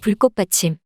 불꽃 받침.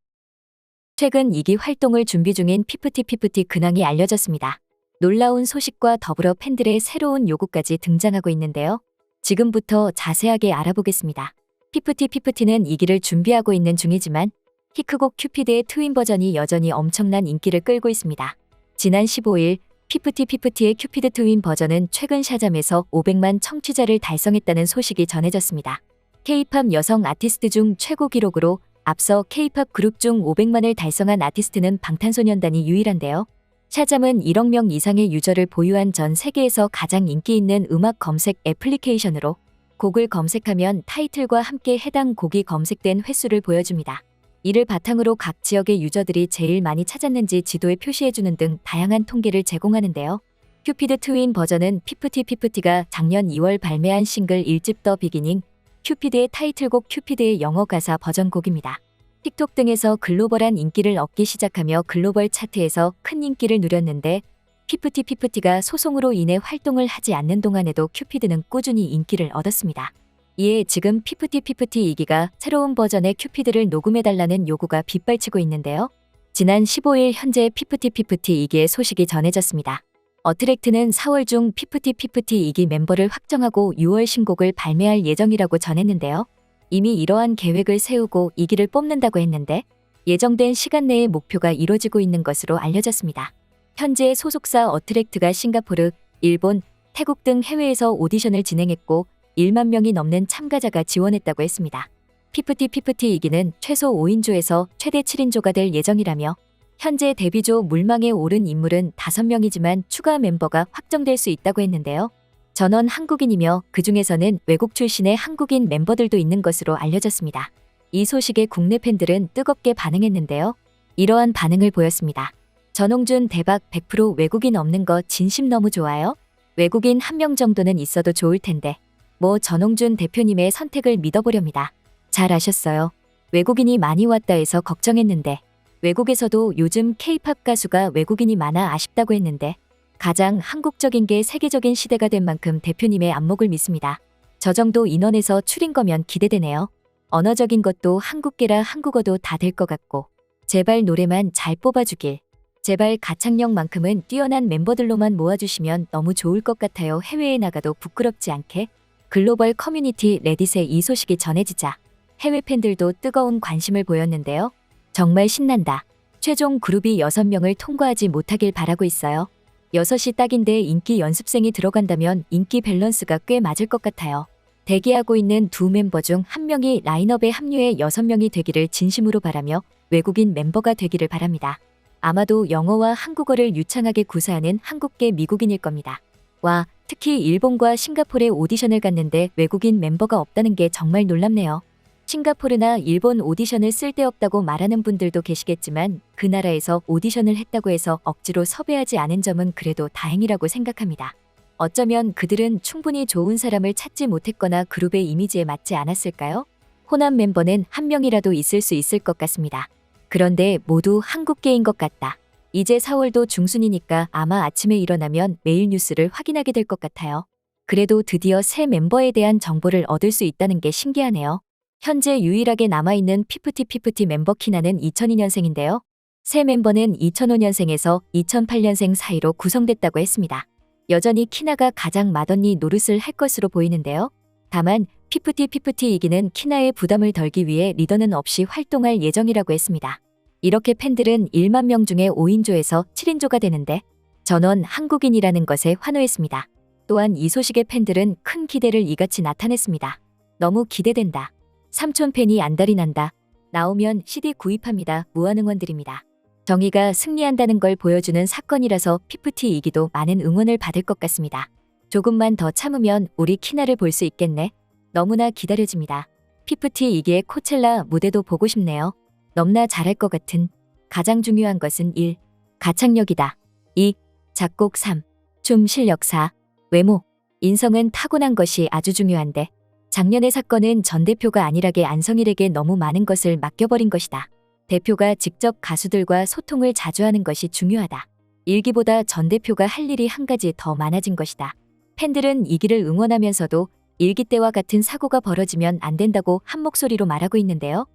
최근 2기 활동을 준비 중인 피프티피프티 근황이 알려졌습니다. 놀라운 소식과 더불어 팬들의 새로운 요구까지 등장하고 있는데요. 지금부터 자세하게 알아보겠습니다. 피프티피프티는 2기를 준비하고 있는 중이지만 히크곡 큐피드의 트윈 버전이 여전히 엄청난 인기를 끌고 있습니다. 지난 15일 피프티피프티의 큐피드 트윈 버전은 최근 샤잠에서 500만 청취자를 달성했다는 소식이 전해졌습니다. K-팝 여성 아티스트 중 최고 기록으로 앞서 K-팝 그룹 중 500만을 달성한 아티스트는 방탄소년단이 유일한데요. 샤잠은 1억 명 이상의 유저를 보유한 전 세계에서 가장 인기 있는 음악 검색 애플리케이션으로 곡을 검색하면 타이틀과 함께 해당 곡이 검색된 횟수를 보여줍니다. 이를 바탕으로 각 지역의 유저들이 제일 많이 찾았는지 지도에 표시해주는 등 다양한 통계를 제공하는데요. 큐피드 트윈 버전은 피프티피프티가 작년 2월 발매한 싱글 1집 더 비기닝, 큐피드의 타이틀곡 큐피드의 영어 가사 버전곡입니다. 틱톡 등에서 글로벌한 인기를 얻기 시작하며 글로벌 차트에서 큰 인기를 누렸는데 피프티피프티가 소송으로 인해 활동을 하지 않는 동안에도 큐피드는 꾸준히 인기를 얻었습니다. 이에 지금 피프티피프티 2기가 새로운 버전의 큐피드를 녹음해달라는 요구가 빗발치고 있는데요. 지난 15일 현재 피프티피프티 2기의 소식이 전해졌습니다. 어트랙트는 4월 중 피프티피프티 2기 멤버를 확정하고 6월 신곡을 발매할 예정이라고 전했는데요. 이미 이러한 계획을 세우고 2기를 뽑는다고 했는데 예정된 시간 내에 목표가 이뤄지고 있는 것으로 알려졌습니다. 현재 소속사 어트랙트가 싱가포르, 일본, 태국 등 해외에서 오디션을 진행했고 1만 명이 넘는 참가자가 지원했다고 했습니다. 피프티피프티 2기는 최소 5인조에서 최대 7인조가 될 예정이라며 현재 데뷔조 물망에 오른 인물은 5명이지만 추가 멤버가 확정될 수 있다고 했는데요. 전원 한국인이며 그 중에서는 외국 출신의 한국인 멤버들도 있는 것으로 알려졌습니다. 이 소식에 국내 팬들은 뜨겁게 반응했는데요. 이러한 반응을 보였습니다. 전홍준 대박 100% 외국인 없는 거 진심 너무 좋아요. 외국인 1명 정도는 있어도 좋을 텐데. 뭐 전홍준 대표님의 선택을 믿어보렵니다. 잘 아셨어요. 외국인이 많이 왔다 해서 걱정했는데 외국에서도 요즘 K-팝 가수가 외국인이 많아 아쉽다고 했는데 가장 한국적인 게 세계적인 시대가 된 만큼 대표님의 안목을 믿습니다. 저 정도 인원에서 추린 거면 기대되네요. 언어적인 것도 한국계라 한국어도 다 될 것 같고 제발 노래만 잘 뽑아주길. 제발 가창력만큼은 뛰어난 멤버들로만 모아주시면 너무 좋을 것 같아요. 해외에 나가도 부끄럽지 않게. 글로벌 커뮤니티 레딧에 이 소식이 전해지자 해외 팬들도 뜨거운 관심을 보였는데요. 정말 신난다. 최종 그룹이 6명을 통과하지 못하길 바라고 있어요. 6이 딱인데 인기 연습생이 들어간다면 인기 밸런스가 꽤 맞을 것 같아요. 대기하고 있는 두 멤버 중 1명이 라인업에 합류해 6명이 되기를 진심으로 바라며 외국인 멤버가 되기를 바랍니다. 아마도 영어와 한국어를 유창하게 구사하는 한국계 미국인일 겁니다. 와, 특히 일본과 싱가포르에 오디션을 갔는데 외국인 멤버가 없다는 게 정말 놀랍네요. 싱가포르나 일본 오디션을 쓸데없다고 말하는 분들도 계시겠지만 그 나라에서 오디션을 했다고 해서 억지로 섭외하지 않은 점은 그래도 다행이라고 생각합니다. 어쩌면 그들은 충분히 좋은 사람을 찾지 못했거나 그룹의 이미지에 맞지 않았을까요? 호남 멤버는 1명이라도 있을 수 있을 것 같습니다. 그런데 모두 한국계인 것 같다. 이제 4월도 중순이니까 아마 아침에 일어나면 매일 뉴스를 확인하게 될 것 같아요. 그래도 드디어 새 멤버에 대한 정보를 얻을 수 있다는 게 신기하네요. 현재 유일하게 남아있는 피프티피프티 멤버 키나는 2002년생인데요. 새 멤버는 2005년생에서 2008년생 사이로 구성됐다고 했습니다. 여전히 키나가 가장 맏언니 노릇을 할 것으로 보이는데요. 다만 피프티피프티 2기는 키나의 부담을 덜기 위해 리더는 없이 활동할 예정이라고 했습니다. 이렇게 팬들은 1만 명 중에 5인조에서 7인조가 되는데 전원 한국인이라는 것에 환호했습니다. 또한 이 소식에 팬들은 큰 기대를 이같이 나타냈습니다. 너무 기대된다. 삼촌 팬이 안달이 난다. 나오면 CD 구입합니다. 무한 응원드립니다. 정의가 승리한다는 걸 보여주는 사건이라서 피프티 2기도 많은 응원을 받을 것 같습니다. 조금만 더 참으면 우리 키나를 볼 수 있겠네. 너무나 기다려집니다. 피프티 2기의 코첼라 무대도 보고 싶네요. 넘나 잘할 것 같은. 가장 중요한 것은 1. 가창력이다. 2. 작곡 3. 춤 실력 4. 외모. 인성은 타고난 것이 아주 중요한데 작년의 사건은 전 대표가 안일하게 안성일에게 너무 많은 것을 맡겨버린 것이다. 대표가 직접 가수들과 소통을 자주 하는 것이 중요하다. 1기보다 전 대표가 할 일이 한 가지 더 많아진 것이다. 팬들은 2기를 응원하면서도 1기 때와 같은 사고가 벌어지면 안 된다고 한 목소리로 말하고 있는데요.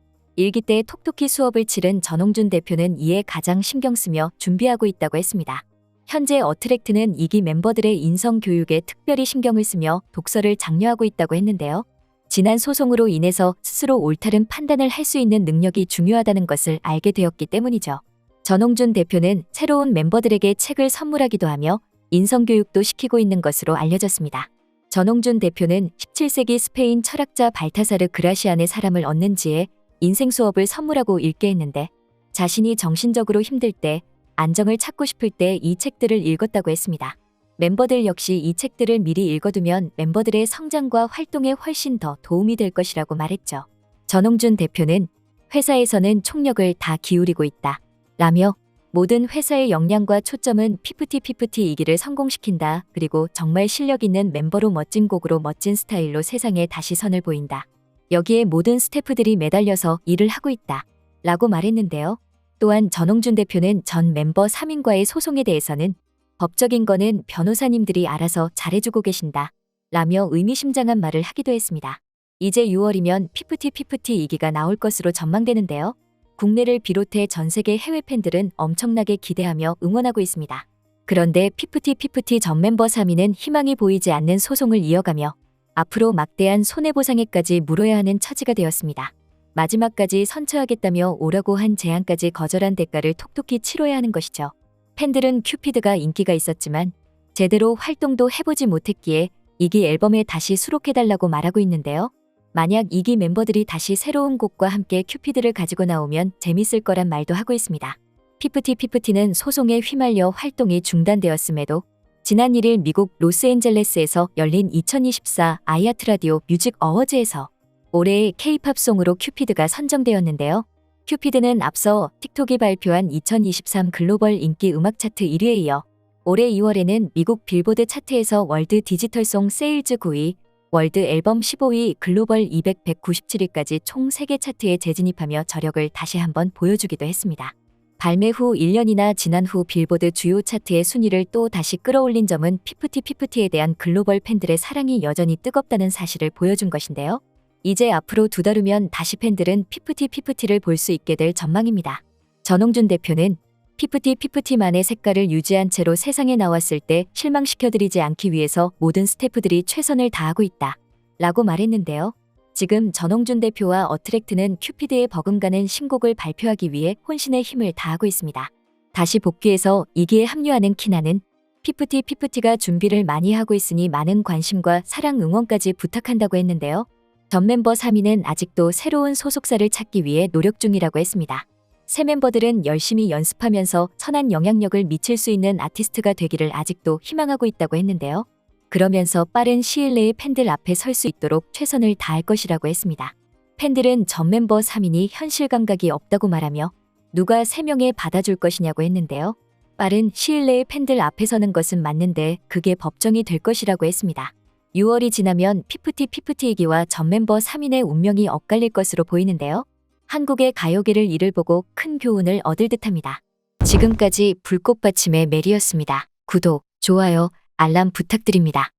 일기 때 톡톡히 수업을 치른 전홍준 대표는 이에 가장 신경 쓰며 준비하고 있다고 했습니다. 현재 어트랙트는 2기 멤버들의 인성 교육에 특별히 신경을 쓰며 독서를 장려하고 있다고 했는데요. 지난 소송으로 인해서 스스로 옳다른 판단을 할 수 있는 능력이 중요하다는 것을 알게 되었기 때문이죠. 전홍준 대표는 새로운 멤버들에게 책을 선물하기도 하며 인성교육도 시키고 있는 것으로 알려졌습니다. 전홍준 대표는 17세기 스페인 철학자 발타사르 그라시안의 사람을 얻는 지에 인생 수업을 선물하고 읽게 했는데 자신이 정신적으로 힘들 때, 안정을 찾고 싶을 때 이 책들을 읽었다고 했습니다. 멤버들 역시 이 책들을 미리 읽어두면 멤버들의 성장과 활동에 훨씬 더 도움이 될 것이라고 말했죠. 전홍준 대표는 회사에서는 총력을 다 기울이고 있다. 라며 모든 회사의 역량과 초점은 피프티이기를 성공시킨다. 그리고 정말 실력 있는 멤버로 멋진 곡으로 멋진 스타일로 세상에 다시 선을 보인다. 여기에 모든 스태프들이 매달려서 일을 하고 있다. 라고 말했는데요. 또한 전홍준 대표는 전 멤버 3인과의 소송에 대해서는 법적인 거는 변호사님들이 알아서 잘해주고 계신다. 라며 의미심장한 말을 하기도 했습니다. 이제 6월이면 피프티이기가 나올 것으로 전망되는데요. 국내를 비롯해 전 세계 해외 팬들은 엄청나게 기대하며 응원하고 있습니다. 그런데 피프티 전 멤버 3인은 희망이 보이지 않는 소송을 이어가며 앞으로 막대한 손해보상액까지 물어야 하는 처지가 되었습니다. 마지막까지 선처하겠다며 오라고 한 제안까지 거절한 대가를 톡톡히 치러야 하는 것이죠. 팬들은 큐피드가 인기가 있었지만 제대로 활동도 해보지 못했기에 2기 앨범에 다시 수록해달라고 말하고 있는데요. 만약 2기 멤버들이 다시 새로운 곡과 함께 큐피드를 가지고 나오면 재밌을 거란 말도 하고 있습니다. 피프티는 소송에 휘말려 활동이 중단되었음에도 지난 1일 미국 로스앤젤레스에서 열린 2024 아이아트라디오 뮤직 어워즈에서 올해의 K-팝송으로 큐피드가 선정되었는데요. 큐피드는 앞서 틱톡이 발표한 2023 글로벌 인기 음악 차트 1위에 이어 올해 2월에는 미국 빌보드 차트에서 월드 디지털송 세일즈 9위, 월드 앨범 15위, 글로벌 197위까지 총 3개 차트에 재진입하며 저력을 다시 한번 보여주기도 했습니다. 발매 후 1년이나 지난 후 빌보드 주요 차트의 순위를 또 다시 끌어올린 점은 피프티에 대한 글로벌 팬들의 사랑이 여전히 뜨겁다는 사실을 보여준 것인데요. 이제 앞으로 2달 후면 다시 팬들은 피프티를 볼 수 있게 될 전망입니다. 전홍준 대표는 피프티만의 색깔을 유지한 채로 세상에 나왔을 때 실망시켜드리지 않기 위해서 모든 스태프들이 최선을 다하고 있다. 라고 말했는데요. 지금 전홍준 대표와 어트랙트는 큐피드에 버금가는 신곡을 발표하기 위해 혼신의 힘을 다하고 있습니다. 다시 복귀해서 2기에 합류하는 키나는 피프티가 준비를 많이 하고 있으니 많은 관심과 사랑 응원까지 부탁한다고 했는데요. 전 멤버 3인은 아직도 새로운 소속사를 찾기 위해 노력 중이라고 했습니다. 새 멤버들은 열심히 연습하면서 선한 영향력을 미칠 수 있는 아티스트가 되기를 아직도 희망하고 있다고 했는데요. 그러면서 빠른 시일 내에 팬들 앞에 설 수 있도록 최선을 다할 것이라고 했습니다. 팬들은 전 멤버 3인이 현실 감각이 없다고 말하며 누가 3명에 받아줄 것이냐고 했는데요. 빠른 시일 내에 팬들 앞에 서는 것은 맞는데 그게 법정이 될 것이라고 했습니다. 6월이 지나면 피프티이기와 전 멤버 3인의 운명이 엇갈릴 것으로 보이는데요. 한국의 가요계를 이를 보고 큰 교훈을 얻을 듯합니다. 지금까지 불꽃받침의 메리였습니다. 구독, 좋아요, 알람 부탁드립니다.